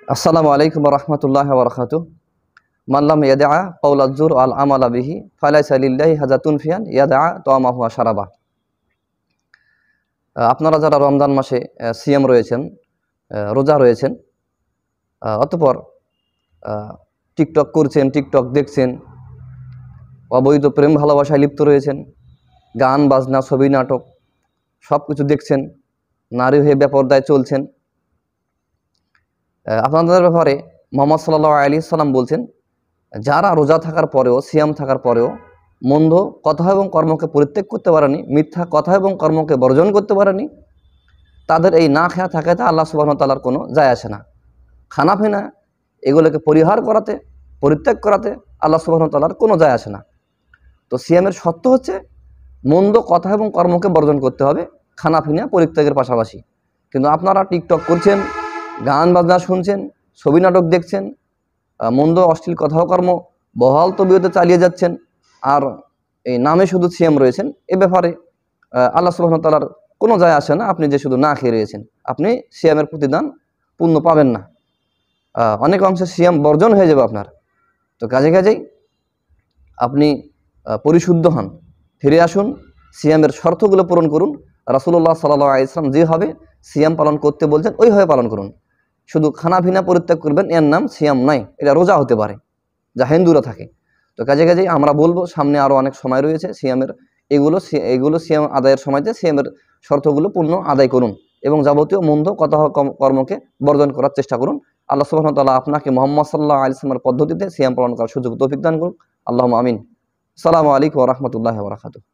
আসসালামু আলাইকুম রহমতুল্লাহ বরকাতু। মাল্লাম ইয়াদা কওলা যুর আল আমালা বিহি ফালাইসা লিল্লাহি হাজাতুন ফিয়ান ইয়াদা তামাহু শারাবা। আপনারা যারা রমজান মাসে সিয়াম রয়েছেন, রোজা রয়েছেন, অতঃপর টিকটক করছেন, টিকটক দেখছেন, অবৈধ প্রেম ভালোবাসায় লিপ্ত রয়েছেন, গান বাজনা ছবি নাটক সব কিছু দেখছেন, নারী হয়ে বেপরদায় চলছেন, আপনাদের ব্যাপারে মুহাম্মদ সাল্লাল্লাহু আলাইহি সাল্লাম বলছেন, যারা রোজা থাকার পরেও, সিয়াম থাকার পরেও মন্দ কথা এবং কর্মকে পরিত্যাগ করতে পারেনি, মিথ্যা কথা এবং কর্মকে বর্জন করতে পারেনি, তাদের এই না খেয়া থাকাতে আল্লাহ সুবহানাহু ওয়া তাআলার কোনো যায় আসে না। খানাপিনা এগুলোকে পরিহার করাতে, পরিত্যাগ করাতে আল্লাহ সুবহানাহু ওয়া তাআলার কোনো যায় আসে না। তো সিয়ামের শর্ত হচ্ছে মন্দ কথা এবং কর্মকে বর্জন করতে হবে খানাপিনা পরিত্যাগের পাশাপাশি। কিন্তু আপনারা টিকটক করছেন, গান বাজনা শুনছেন, ছবি নাটক দেখছেন, মন্দ অশ্লীল কথা কর্ম বহাল তবিয়তে চালিয়ে যাচ্ছেন, আর এই নামে শুধু সিয়াম রয়েছেন। এ ব্যাপারে আল্লাহ সুবহানাহু ওয়া তাআলার কোনো যায় আসে না। আপনি যে শুধু না খেয়ে রয়েছেন, আপনি সিয়ামের প্রতিদান পূর্ণ পাবেন না, অনেক অংশে সিয়াম বর্জন হয়ে যাবে আপনার। তো কাজেই আপনি পরিশুদ্ধ হন, ফিরে আসুন, সিয়ামের শর্তগুলো পূরণ করুন। রাসূলুল্লাহ সাল্লাল্লাহু আলাইহি ওয়াসাল্লাম যেভাবে সিয়াম পালন করতে বলছেন ওইভাবে পালন করুন। শুধু খানাপিনা পরিত্যাগ করবেন, এর নাম সিয়াম নয়, এটা রোজা হতে পারে যা হিন্দুরা থাকে। তো কাজেই আমরা বলবো, সামনে আরও অনেক সময় রয়েছে সিয়ামের, এগুলো সিয়াম আদায়ের সময়তে সিয়ামের শর্তগুলো পূর্ণ আদায় করুন এবং যাবতীয় মন্দ কথা কর্মকে বর্জন করার চেষ্টা করুন। আল্লাহ সুবহানাহু ওয়া তাআলা আপনাকে মুহাম্মদ সাল্লাল্লাহু আলাইহি ওয়াসাল্লামের পদ্ধতিতে সিয়াম পালন করার সুযোগ তৌফিক দান করুন। আল্লাহুম্মা আমিন। আসসালামু আলাইকুম ওয়া রাহমাতুল্লাহি ওয়া বারাকাতুহু।